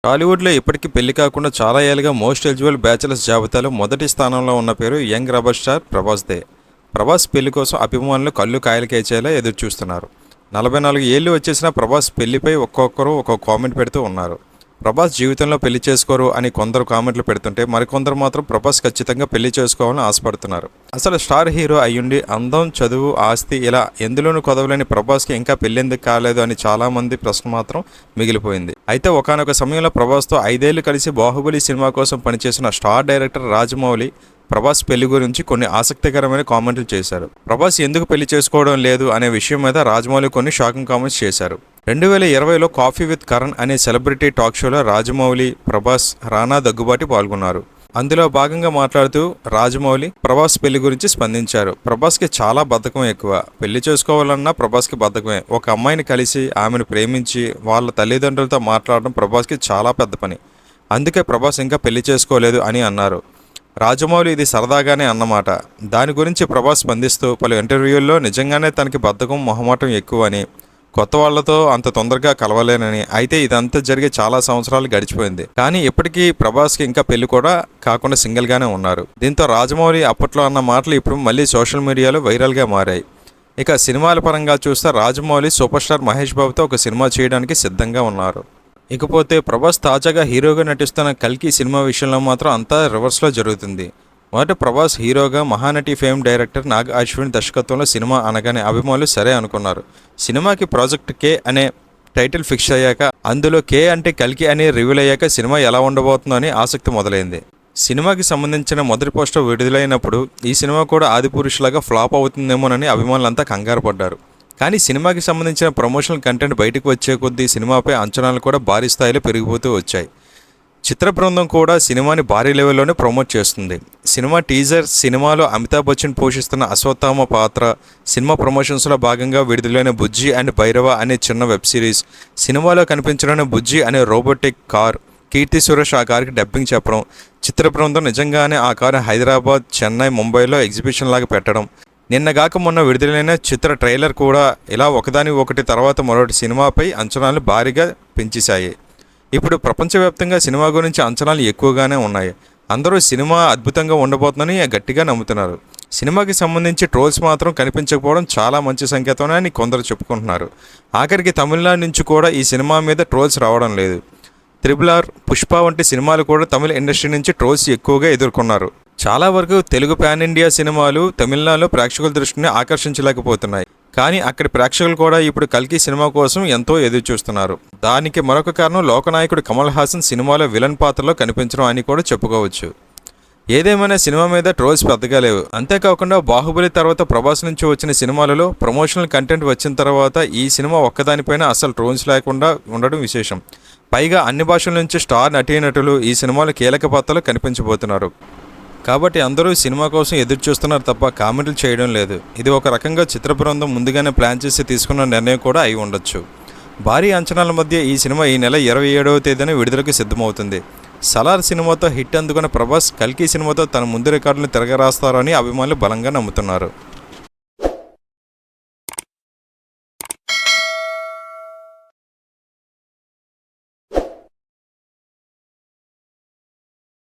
టాలీవుడ్లో ఇప్పటికీ పెళ్లి కాకుండా చాలా ఏళ్ళుగా మోస్ట్ ఎలిజిబుల్ బ్యాచిలర్స్ జాబితాలో మొదటి స్థానంలో ఉన్న పేరు యంగ్ రెబల్ స్టార్ ప్రభాస్దే. ప్రభాస్ పెళ్లి కోసం అభిమానులు కళ్ళు కాయలకేచేలా ఎదురు చూస్తున్నారు. 44 ఏళ్లు వచ్చేసిన ప్రభాస్ పెళ్లిపై ఒక్కొక్కరు ఒక్కొక్క కామెంట్ పెడుతూ ఉన్నారు. ప్రభాస్ జీవితంలో పెళ్లి చేసుకోరు అని కొందరు కామెంట్లు పెడుతుంటే మరికొందరు మాత్రం ప్రభాస్ ఖచ్చితంగా పెళ్లి చేసుకోవాలని ఆశపడుతున్నారు. అసలు స్టార్ హీరో అయ్యుండి అందం, చదువు, ఆస్తి ఇలా ఎందులోనూ కొదవలేని ప్రభాస్కి ఇంకా పెళ్లెందుకు కాలేదు అని చాలా మంది ప్రశ్న మాత్రం మిగిలిపోయింది. అయితే ఒకానొక సమయంలో ప్రభాస్తో 5 ఏళ్లు కలిసి బాహుబలి సినిమా కోసం పనిచేసిన స్టార్ డైరెక్టర్ రాజమౌళి ప్రభాస్ పెళ్లి గురించి కొన్ని ఆసక్తికరమైన కామెంట్లు చేశారు. ప్రభాస్ ఎందుకు పెళ్లి చేసుకోవడం లేదు అనే విషయం మీద రాజమౌళి కొన్ని షాకింగ్ కామెంట్స్ చేశారు. 2020లో కాఫీ విత్ కరణ్ అనే సెలబ్రిటీ టాక్ షోలో రాజమౌళి, ప్రభాస్, రానా దగ్గుబాటి పాల్గొన్నారు. అందులో భాగంగా మాట్లాడుతూ రాజమౌళి ప్రభాస్ పెళ్లి గురించి స్పందించారు. ప్రభాస్కి చాలా బద్ధకం ఎక్కువ. పెళ్లి చేసుకోవాలన్నా ప్రభాస్కి బద్ధకమే. ఒక అమ్మాయిని కలిసి ఆమెను ప్రేమించి వాళ్ళ తల్లిదండ్రులతో మాట్లాడడం ప్రభాస్కి చాలా పెద్ద పని. అందుకే ప్రభాస్ ఇంకా పెళ్లి చేసుకోలేదు అని అన్నారు. రాజమౌళి ఇది సరదాగానే అన్నమాట. దాని గురించి ప్రభాస్ స్పందిస్తూ పలు ఇంటర్వ్యూల్లో నిజంగానే తనకి బద్ధకం, మొహమాటం ఎక్కువ అని, కొత్త వాళ్లతో అంత తొందరగా కలవలేనని, అయితే ఇదంతా జరిగే చాలా సంవత్సరాలు గడిచిపోయింది, కానీ ఇప్పటికీ ప్రభాస్కి ఇంకా పెళ్లి కూడా కాకుండా సింగిల్గానే ఉన్నారు. దీంతో రాజమౌళి అప్పట్లో అన్న మాటలు ఇప్పుడు మళ్ళీ సోషల్ మీడియాలో వైరల్గా మారాయి. ఇక సినిమాల పరంగా చూస్తే రాజమౌళి సూపర్ స్టార్ మహేష్ బాబుతో ఒక సినిమా చేయడానికి సిద్ధంగా ఉన్నారు. ఇకపోతే ప్రభాస్ తాజాగా హీరోగా నటిస్తున్న కల్కి సినిమా విషయంలో మాత్రం అంతా రివర్స్లో జరుగుతుంది. మొదట ప్రభాస్ హీరోగా మహానటి ఫేమ్ డైరెక్టర్ నాగ్ అశ్విన్ దర్శకత్వంలో సినిమా అనగానే అభిమానులు సరే అనుకున్నారు. సినిమాకి ప్రాజెక్ట్ కే అనే టైటిల్ ఫిక్స్ అయ్యాక, అందులో కే అంటే కల్కి అని రివీల్ అయ్యాక సినిమా ఎలా ఉండబోతుందో అని ఆసక్తి మొదలైంది. సినిమాకి సంబంధించిన మొదటి పోస్టర్ విడుదలైనప్పుడు ఈ సినిమా కూడా ఆదిపురుషులాగా ఫ్లాప్ అవుతుందేమోనని అభిమానులంతా కంగారు పడ్డారు. కానీ సినిమాకి సంబంధించిన ప్రమోషనల్ కంటెంట్ బయటకు వచ్చే కొద్దీ సినిమాపై అంచనాలు కూడా భారీ స్థాయిలో పెరిగిపోతూ వచ్చాయి. చిత్ర బృందం కూడా సినిమాని భారీ లెవెల్లోనే ప్రమోట్ చేస్తుంది. సినిమా టీజర్, సినిమాలో అమితాబ్ బచ్చన్ పోషిస్తున్న అశ్వత్థామ పాత్ర, సినిమా ప్రమోషన్స్లో భాగంగా విడుదలైన బుజ్జి అండ్ భైరవ అనే చిన్న వెబ్ సిరీస్, సినిమాలో కనిపించడం బుజ్జి అనే రోబోటిక్ కార్, కీర్తి సురేష్ ఆ కారుకి డబ్బింగ్ చెప్పడం, చిత్ర బృందం నిజంగానే ఆ కారు హైదరాబాద్, చెన్నై, ముంబైలో ఎగ్జిబిషన్ లాగా పెట్టడం, నిన్నగాక మొన్న విడుదలైన చిత్ర ట్రైలర్ కూడా ఇలా ఒకదాని ఒకటి తర్వాత మరొకటి సినిమాపై అంచనాలు భారీగా పెంచేశాయి. ఇప్పుడు ప్రపంచవ్యాప్తంగా సినిమా గురించి అంచనాలు ఎక్కువగానే ఉన్నాయి. అందరూ సినిమా అద్భుతంగా ఉండబోతుందని గట్టిగా నమ్ముతున్నారు. సినిమాకి సంబంధించి ట్రోల్స్ మాత్రం కనిపించకపోవడం చాలా మంచి సంకేతమే అని కొందరు చెప్పుకుంటున్నారు. ఆఖరికి తమిళనాడు నుంచి కూడా ఈ సినిమా మీద ట్రోల్స్ రావడం లేదు. RRR, పుష్ప వంటి సినిమాలు కూడా తమిళ ఇండస్ట్రీ నుంచి ట్రోల్స్ ఎక్కువగా ఎదుర్కొన్నారు. చాలా వరకు తెలుగు పాన్ ఇండియా సినిమాలు తమిళనాడులో ప్రేక్షకుల దృష్టిని ఆకర్షించలేకపోతున్నాయి. కానీ అక్కడి ప్రేక్షకులు కూడా ఇప్పుడు కల్కి సినిమా కోసం ఎంతో ఎదురు చూస్తున్నారు. దానికి మరొక కారణం లోకనాయకుడు కమల్ హాసన్ సినిమాలో విలన్ పాత్రలో కనిపించడం అని కూడా చెప్పుకోవచ్చు. ఏదేమైనా సినిమా మీద ట్రోల్స్ పెద్దగా లేవు. అంతేకాకుండా బాహుబలి తర్వాత ప్రభాస్ నుంచి వచ్చిన సినిమాలలో ప్రమోషనల్ కంటెంట్ వచ్చిన తర్వాత ఈ సినిమా ఒక్కదానిపైన అసలు ట్రోల్స్ లేకుండా ఉండడం విశేషం. పైగా అన్ని భాషల నుంచి స్టార్ నటీనటులు ఈ సినిమాలో కీలక పాత్రలు కనిపించబోతున్నారు. కాబట్టి అందరూ సినిమా కోసం ఎదురు చూస్తున్నారు తప్ప కామెంట్లు చేయడం లేదు. ఇది ఒక రకంగా చిత్ర బృందం ముందుగానే ప్లాన్ చేసి తీసుకున్న నిర్ణయం కూడా అయి ఉండొచ్చు. భారీ అంచనాల మధ్య ఈ సినిమా ఈ నెల 27వ తేదీన విడుదలకు సిద్ధమవుతుంది. సలార్ సినిమాతో హిట్ అందుకున్న ప్రభాస్ కల్కి సినిమాతో తన ముందు రికార్డులను తిరగరాస్తారని అభిమానులు బలంగా నమ్ముతున్నారు.